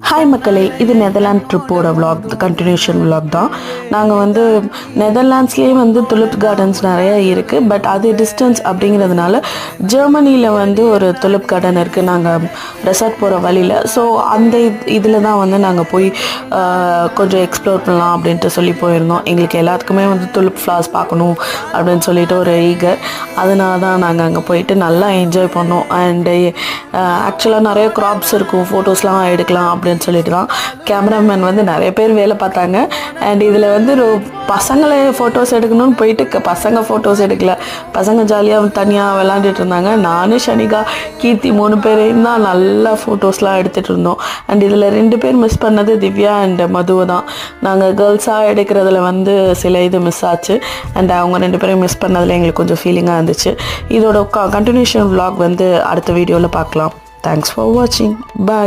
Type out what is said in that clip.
Hi மக்களே, இது Netherland ட்ரிப்போட vlog continuation vlog தான். நாங்கள் வந்து நெதர்லாண்ட்ஸ்லேயே வந்து துலிப் கார்டன்ஸ் நிறைய இருக்குது. பட் அது டிஸ்டன்ஸ் அப்படிங்கிறதுனால ஜெர்மனியில் வந்து ஒரு துலிப் கார்டன் இருக்குது நாங்கள் ரெசார்ட் போகிற வழியில். ஸோ அந்த இதில் தான் வந்து நாங்கள் போய் கொஞ்சம் எக்ஸ்ப்ளோர் பண்ணலாம் அப்படின்ட்டு சொல்லி போயிருந்தோம். எங்களுக்கு எல்லாத்துக்குமே வந்து துலிப் ஃப்ளார்ஸ் பார்க்கணும் அப்படின்னு சொல்லிட்டு ஒரு ஈகர். அதனால தான் நாங்கள் அங்கே போயிட்டு நல்லா என்ஜாய் பண்ணோம். அண்டு ஆக்சுவலாக நிறைய க்ராப்ஸ் இருக்கும், ஃபோட்டோஸ்லாம் எடுக்கலாம் அப்படின்னு சொல்லிட்டு தான் கேமராமேன் வந்து நிறைய பேர் வேலை பார்த்தாங்க. அண்ட் இதில் வந்து பசங்களை ஃபோட்டோஸ் எடுக்கணும்னு போயிட்டு பசங்க ஃபோட்டோஸ் எடுக்கல. பசங்க ஜாலியாக தனியாக விளாண்டுட்டு இருந்தாங்க. நானும் ஷனிகா, கீர்த்தி 3 பேரையும் தான் நல்லா ஃபோட்டோஸ்லாம் எடுத்துகிட்டு இருந்தோம். அண்ட் இதில் 2 பேர் மிஸ் பண்ணது திவ்யா அண்ட் மதுவை தான். நாங்கள் கேர்ள்ஸாக எடுக்கிறதுல வந்து சில இது மிஸ் ஆச்சு. அண்ட் அவங்க 2 பேரையும் மிஸ் பண்ணதில் எங்களுக்கு கொஞ்சம் ஃபீலிங்காக இருந்துச்சு. இதோட கண்டினியூஷன் vlog வந்து அடுத்த வீடியோவில் பார்க்கலாம். தேங்க்ஸ் ஃபார் வாட்சிங். பாய்.